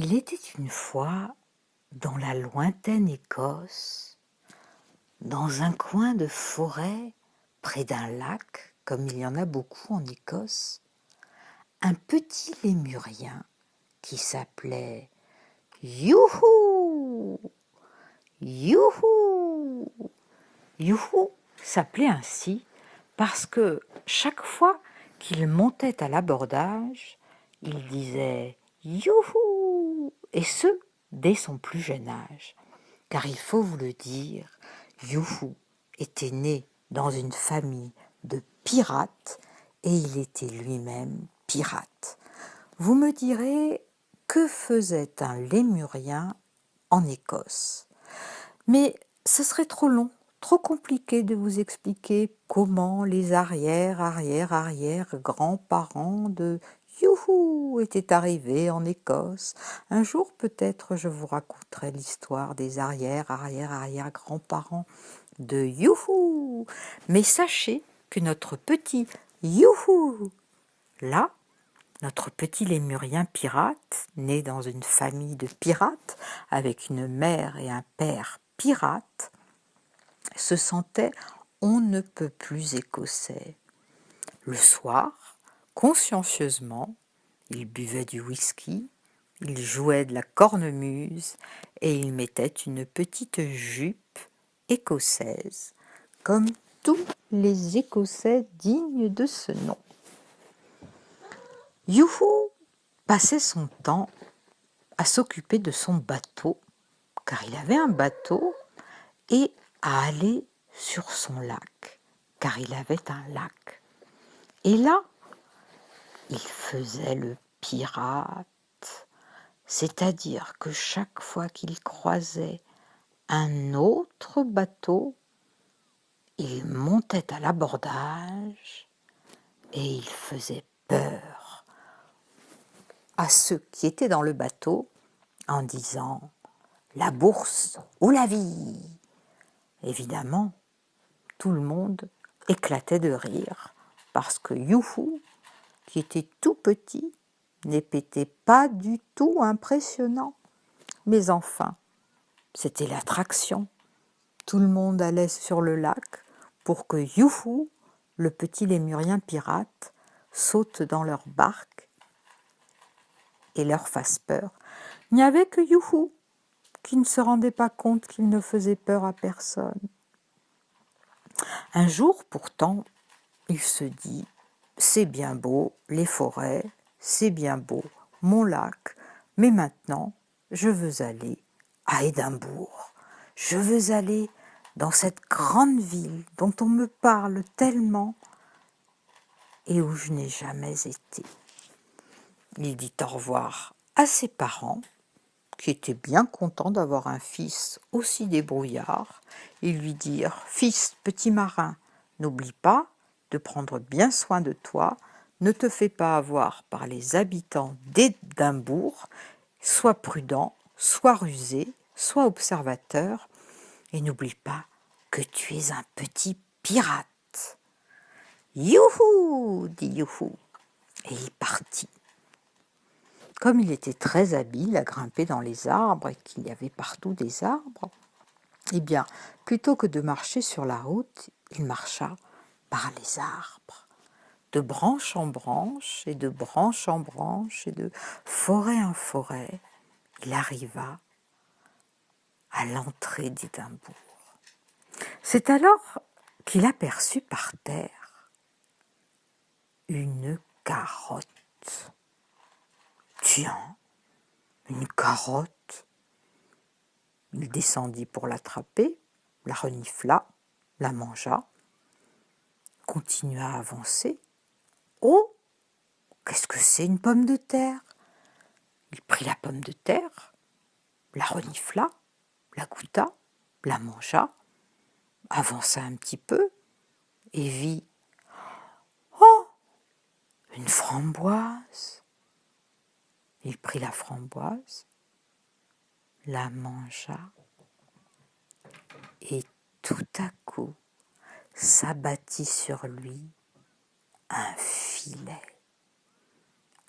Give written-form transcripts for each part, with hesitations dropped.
Il était une fois, dans la lointaine Écosse, dans un coin de forêt, près d'un lac, comme il y en a beaucoup en Écosse, un petit lémurien qui s'appelait Youhou. Youhou. Youhou s'appelait ainsi parce que chaque fois qu'il montait à l'abordage, il disait Youhou, et ce, dès son plus jeune âge. Car il faut vous le dire, Youhou était né dans une famille de pirates et il était lui-même pirate. Vous me direz, que faisait un lémurien en Écosse? Mais ce serait trop long, trop compliqué de vous expliquer comment les arrière-arrière-arrière-grands-parents de Youhou étaient arrivés en Écosse. Un jour peut-être je vous raconterai l'histoire des arrière-arrière-arrière-grands-parents de Youhou. Mais sachez que notre petit Youhou, là, notre petit lémurien pirate, né dans une famille de pirates, avec une mère et un père pirates, se sentait on ne peut plus écossais. Le soir, consciencieusement, il buvait du whisky, il jouait de la cornemuse et il mettait une petite jupe écossaise, comme tous les Écossais dignes de ce nom. Youhou passait son temps à s'occuper de son bateau, car il avait un bateau, et à aller sur son lac, car il avait un lac. Et là, il faisait le pirate, c'est-à-dire que chaque fois qu'il croisait un autre bateau, il montait à l'abordage et il faisait peur à ceux qui étaient dans le bateau en disant « la bourse ou la vie ». Évidemment, tout le monde éclatait de rire parce que Youhou, qui était tout petit, n'était pas du tout impressionnant. Mais enfin, c'était l'attraction. Tout le monde allait sur le lac pour que Youhou, le petit lémurien pirate, saute dans leur barque et leur fasse peur. Il n'y avait que Youhou qui ne se rendait pas compte qu'il ne faisait peur à personne. Un jour, pourtant, il se dit « C'est bien beau, les forêts, c'est bien beau, mon lac, mais maintenant, je veux aller à Édimbourg. Je veux aller dans cette grande ville dont on me parle tellement et où je n'ai jamais été. » Il dit au revoir à ses parents, qui étaient bien contents d'avoir un fils aussi débrouillard, et lui dire « Fils, petit marin, n'oublie pas de prendre bien soin de toi, ne te fais pas avoir par les habitants d'Édimbourg, sois prudent, sois rusé, sois observateur, et n'oublie pas que tu es un petit pirate. » Youhou, dit Youhou, et il partit. Comme il était très habile à grimper dans les arbres et qu'il y avait partout des arbres, eh bien, plutôt que de marcher sur la route, il marcha par les arbres. De branche en branche et de branche en branche et de forêt en forêt, il arriva à l'entrée d'Édimbourg. C'est alors qu'il aperçut par terre une carotte. Tiens, une carotte. Il descendit pour l'attraper, la renifla, la mangea, continua à avancer. Oh, qu'est-ce que c'est une pomme de terre? Il prit la pomme de terre, la renifla, la goûta, la mangea, avança un petit peu et vit oh, une framboise. Il prit la framboise, la mangea et tout à coup s'abattit sur lui un filet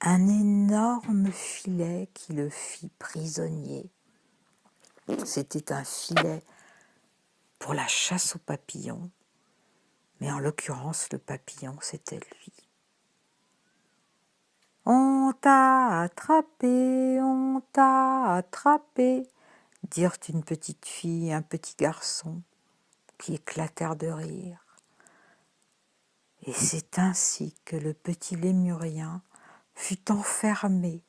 un énorme filet qui le fit prisonnier. C'était un filet pour la chasse aux papillons, mais en l'occurrence, le papillon, c'était lui. On t'a attrapé, dirent une petite fille et un petit garçon qui éclatèrent de rire. Et c'est ainsi que le petit lémurien fut enfermé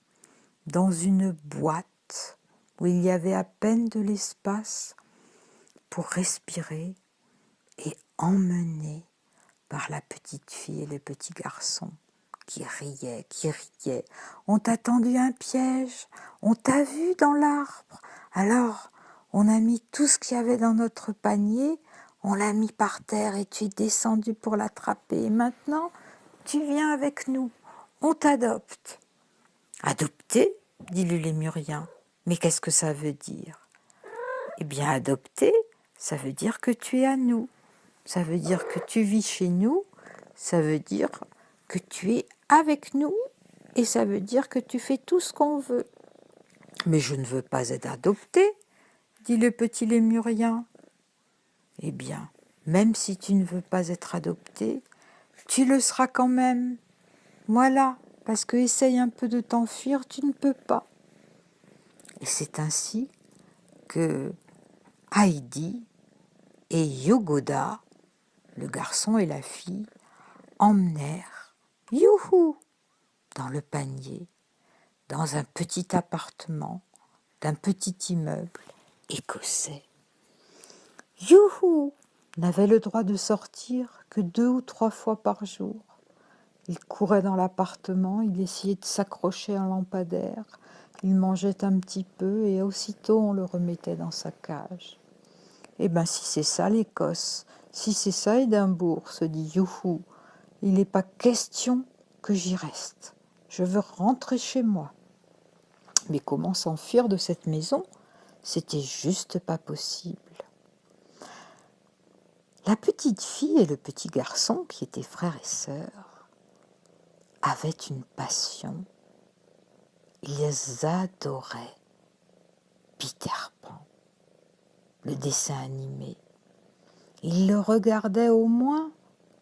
dans une boîte où il y avait à peine de l'espace pour respirer et emmené par la petite fille et le petit garçon qui riaient. On t'a tendu un piège, on t'a vu dans l'arbre. Alors, on a mis tout ce qu'il y avait dans notre panier, on l'a mis par terre et tu es descendu pour l'attraper. Et maintenant, tu viens avec nous, on t'adopte. Adopter, dit le lémurien. Mais qu'est-ce que ça veut dire? Eh bien, adopter, ça veut dire que tu es à nous. Ça veut dire que tu vis chez nous. Ça veut dire que tu es avec nous. Et ça veut dire que tu fais tout ce qu'on veut. Mais je ne veux pas être adopté, dit le petit lémurien. Eh bien, même si tu ne veux pas être adopté, tu le seras quand même. Voilà, parce que essaye un peu de t'enfuir, tu ne peux pas. Et c'est ainsi que Heidi et Yogoda, le garçon et la fille, emmenèrent Youhou dans le panier, dans un petit appartement d'un petit immeuble écossais. Youhou n'avait le droit de sortir que 2 ou 3 fois par jour. Il courait dans l'appartement, il essayait de s'accrocher à un lampadaire, il mangeait un petit peu et aussitôt on le remettait dans sa cage. Eh bien, si c'est ça l'Écosse, si c'est ça Édimbourg, se dit Youhou, il n'est pas question que j'y reste. Je veux rentrer chez moi. Mais comment s'enfuir de cette maison? C'était juste pas possible. La petite fille et le petit garçon, qui étaient frères et sœurs, avaient une passion. Ils adoraient Peter Pan, le dessin animé. Ils le regardaient au moins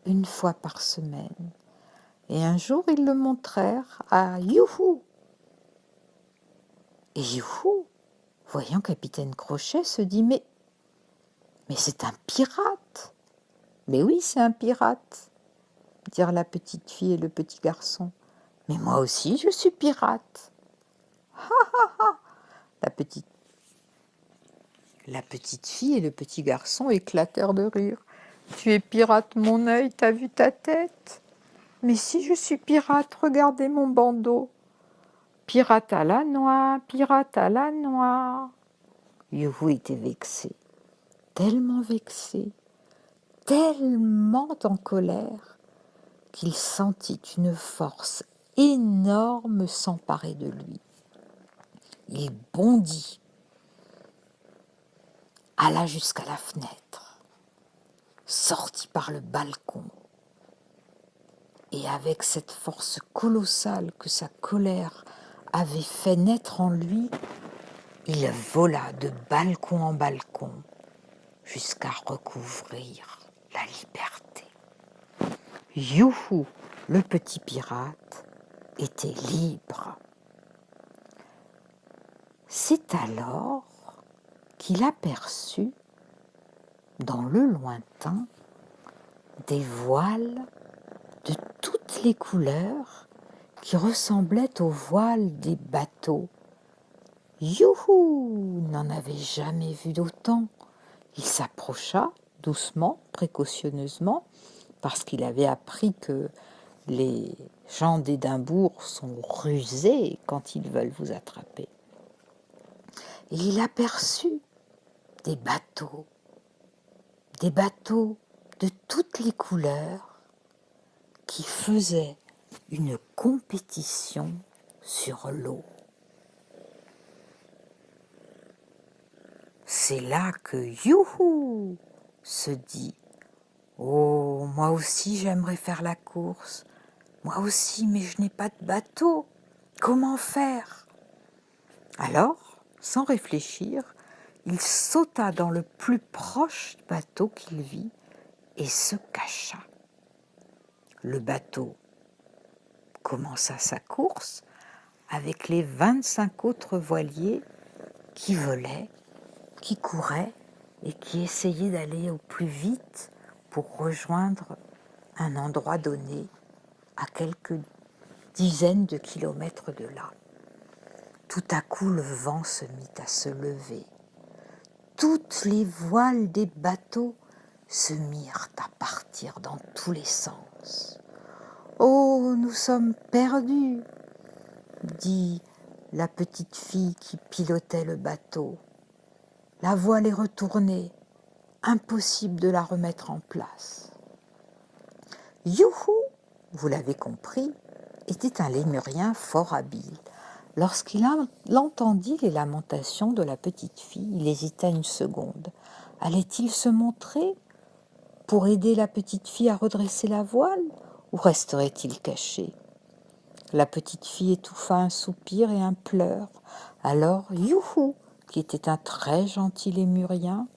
une fois par semaine. Et un jour, ils le montrèrent à Youhou. Et Youhou, voyant Capitaine Crochet, se dit mais c'est un pirate. Mais oui, c'est un pirate, dirent la petite fille et le petit garçon. Mais moi aussi, je suis pirate. La petite fille et le petit garçon éclatèrent de rire. Tu es pirate, mon œil, t'as vu ta tête? Mais si je suis pirate, regardez mon bandeau. Pirate à la noix, pirate à la noix. Youhou était vexé, tellement en colère, qu'il sentit une force énorme s'emparer de lui. Il bondit, alla jusqu'à la fenêtre, sortit par le balcon, et avec cette force colossale que sa colère avait fait naître en lui, il vola de balcon en balcon jusqu'à recouvrir la liberté. Youhou, le petit pirate, était libre. C'est alors qu'il aperçut dans le lointain des voiles de toutes les couleurs qui ressemblaient aux voiles des bateaux. Youhou n'en avait jamais vu d'autant. Il s'approcha doucement, précautionneusement, parce qu'il avait appris que les gens d'Édimbourg sont rusés quand ils veulent vous attraper. Et il aperçut des bateaux de toutes les couleurs qui faisaient une compétition sur l'eau. C'est là que Youhou se dit « Oh, moi aussi j'aimerais faire la course. Moi aussi, mais je n'ai pas de bateau. comment faire? Alors, sans réfléchir, il sauta dans le plus proche bateau qu'il vit et se cacha. Le bateau commença sa course avec les 25 autres voiliers qui volaient, qui couraient et qui essayaient d'aller au plus vite pour rejoindre un endroit donné à quelques dizaines de kilomètres de là. Tout à coup, le vent se mit à se lever. Toutes les voiles des bateaux se mirent à partir dans tous les sens. « Oh, nous sommes perdus !» dit la petite fille qui pilotait le bateau. La voile est retournée, impossible de la remettre en place. Youhou, vous l'avez compris, était un lémurien fort habile. Lorsqu'il entendit les lamentations de la petite fille, il hésita une seconde. Allait-il se montrer pour aider la petite fille à redresser la voile ou resterait-il caché? La petite fille étouffa un soupir et un pleur. Alors Youhou, qui était un très gentil lémurien,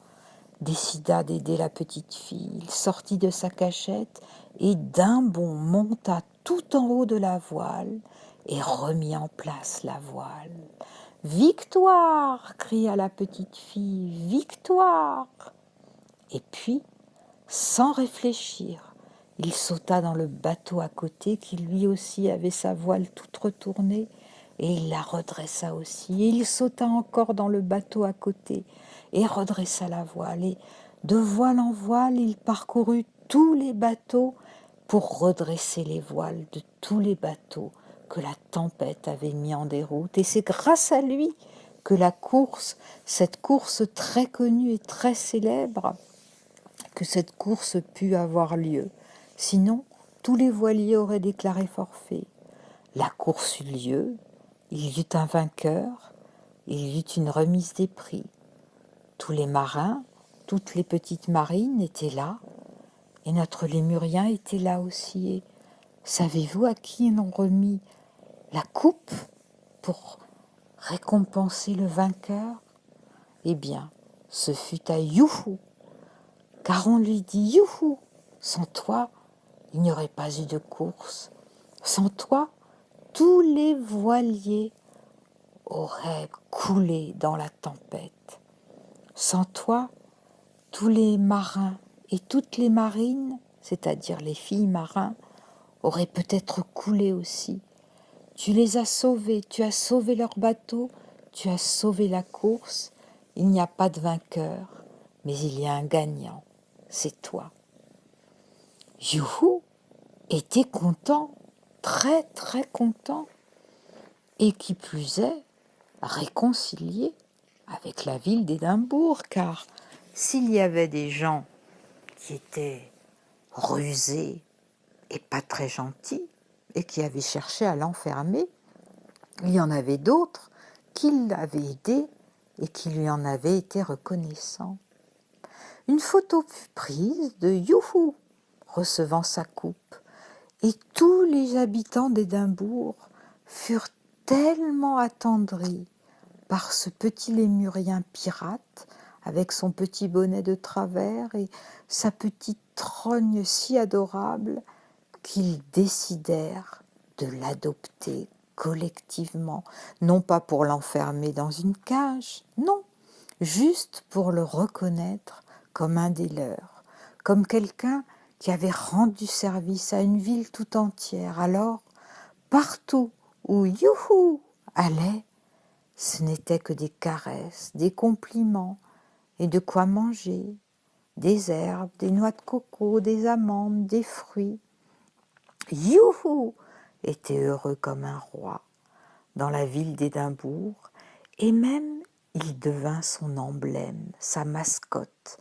décida d'aider la petite fille. Il sortit de sa cachette et d'un bond monta tout en haut de la voile et remit en place la voile. « Victoire !» cria la petite fille. « Victoire !» Et puis, sans réfléchir, il sauta dans le bateau à côté qui lui aussi avait sa voile toute retournée et il la redressa aussi. Et il sauta encore dans le bateau à côté et redressa la voile. Et de voile en voile, il parcourut tous les bateaux pour redresser les voiles de tous les bateaux que la tempête avait mis en déroute. Et c'est grâce à lui que cette course très connue et très célèbre, que cette course put avoir lieu. Sinon, tous les voiliers auraient déclaré forfait. La course eut lieu, il y eut un vainqueur, il y eut une remise des prix. Tous les marins, toutes les petites marines étaient là, et notre lémurien était là aussi. Et savez-vous à qui ils ont remis la coupe pour récompenser le vainqueur? Eh bien, ce fut à Youhou, car on lui dit « Youhou, sans toi, il n'y aurait pas eu de course. Sans toi, tous les voiliers auraient coulé dans la tempête. Sans toi, tous les marins et toutes les marines, c'est-à-dire les filles marins, auraient peut-être coulé aussi. Tu les as sauvés, tu as sauvé leur bateau, tu as sauvé la course. Il n'y a pas de vainqueur, mais il y a un gagnant, c'est toi. » Youhou était content, très très content, et qui plus est, réconcilié avec la ville d'Édimbourg, car s'il y avait des gens qui étaient rusés et pas très gentils, et qui avaient cherché à l'enfermer, il y en avait d'autres qui l'avaient aidé et qui lui en avaient été reconnaissants. Une photo fut prise de Youhou recevant sa coupe, et tous les habitants d'Édimbourg furent tellement attendris par ce petit lémurien pirate avec son petit bonnet de travers et sa petite trogne si adorable qu'ils décidèrent de l'adopter collectivement, non pas pour l'enfermer dans une cage, non, juste pour le reconnaître comme un des leurs, comme quelqu'un qui avait rendu service à une ville tout entière. Alors, partout où Youhou allait, ce n'était que des caresses, des compliments et de quoi manger, des herbes, des noix de coco, des amandes, des fruits. Youhou était heureux comme un roi dans la ville d'Édimbourg et même il devint son emblème, sa mascotte,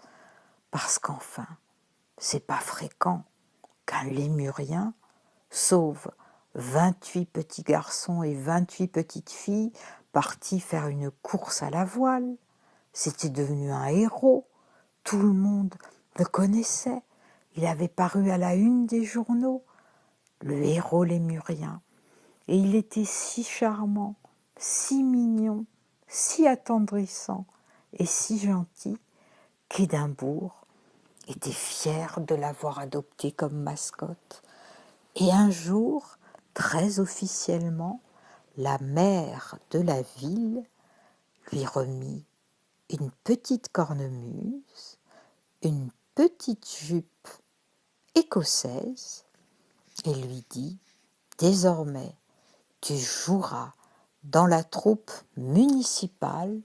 parce qu'enfin, c'est pas fréquent qu'un lémurien sauve 28 petits garçons et 28 petites filles partis faire une course à la voile. C'était devenu un héros. Tout le monde le connaissait. Il avait paru à la une des journaux. Le héros lémurien. Et il était si charmant, si mignon, si attendrissant et si gentil qu'Édimbourg était fier de l'avoir adopté comme mascotte. Et un jour, très officiellement, la mère de la ville lui remit une petite cornemuse, une petite jupe écossaise et lui dit « Désormais, tu joueras dans la troupe municipale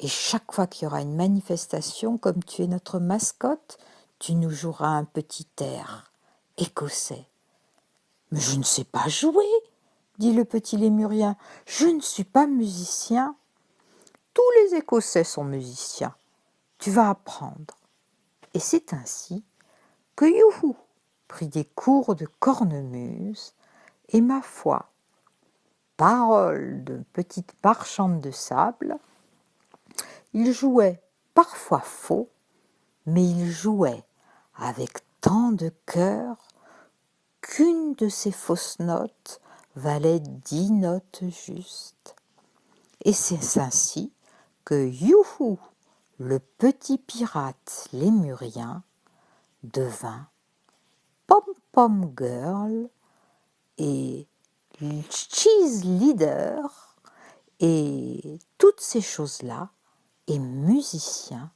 et chaque fois qu'il y aura une manifestation, comme tu es notre mascotte, tu nous joueras un petit air écossais. » « Mais je ne sais pas jouer, » dit le petit lémurien. « Je ne suis pas musicien. »« Tous les Écossais sont musiciens. Tu vas apprendre. » Et c'est ainsi que Youhou prit des cours de cornemuse et, ma foi, parole de petite marchande de sable, il jouait parfois faux, mais il jouait avec tant de cœur qu'une de ses fausses notes valait 10 notes justes. Et c'est ainsi que Youhou, le petit pirate lémurien, devint Pom-Pom Girl et Cheese Leader et toutes ces choses-là, et musicien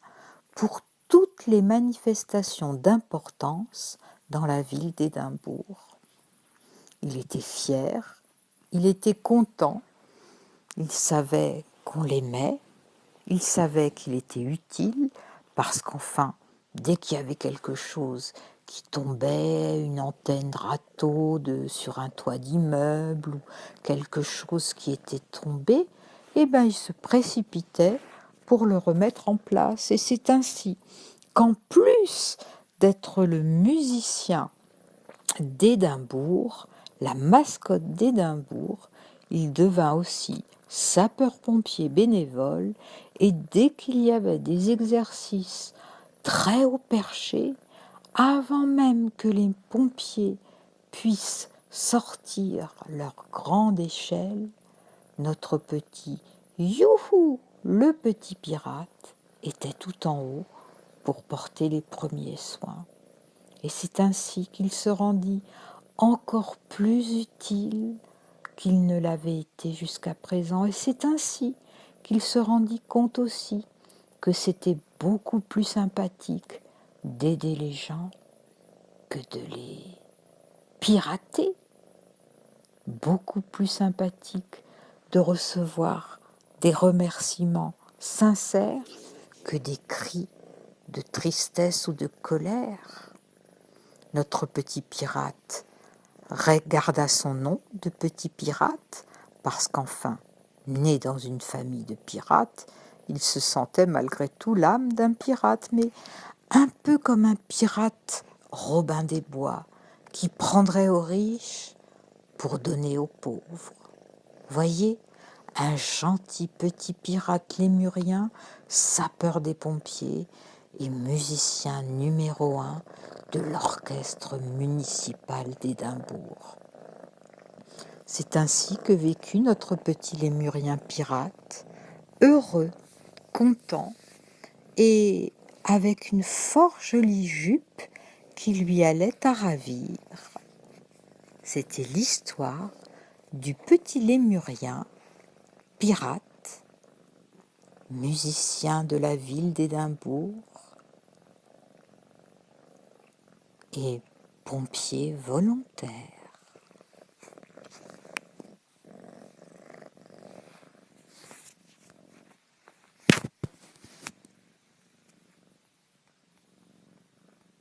pour toutes les manifestations d'importance dans la ville d'Édimbourg. Il était fier, il était content, il savait qu'on l'aimait, il savait qu'il était utile parce qu'enfin, dès qu'il y avait quelque chose qui tombait, une antenne râteau sur un toit d'immeuble ou quelque chose qui était tombé, eh ben, il se précipitait pour le remettre en place. Et c'est ainsi qu'en plus d'être le musicien d'Édimbourg, la mascotte d'Édimbourg, il devint aussi sapeur-pompier bénévole et dès qu'il y avait des exercices très haut perchés, avant même que les pompiers puissent sortir leur grande échelle, notre petit Youhou, le petit pirate, était tout en haut pour porter les premiers soins. Et c'est ainsi qu'il se rendit encore plus utile qu'il ne l'avait été jusqu'à présent. Et c'est ainsi qu'il se rendit compte aussi que c'était beaucoup plus sympathique d'aider les gens que de les pirater. Beaucoup plus sympathique de recevoir des remerciements sincères que des cris de tristesse ou de colère. Notre petit pirate garda son nom de petit pirate parce qu'enfin, né dans une famille de pirates, il se sentait malgré tout l'âme d'un pirate, mais un peu comme un pirate Robin des Bois qui prendrait aux riches pour donner aux pauvres. Voyez, un gentil petit pirate lémurien, sapeur des pompiers et musicien numéro 1 de l'orchestre municipal d'Édimbourg. C'est ainsi que vécut notre petit lémurien pirate, heureux, content et avec une fort jolie jupe qui lui allait à ravir. C'était l'histoire du petit lémurien, pirate, musicien de la ville d'Édimbourg et pompier volontaire.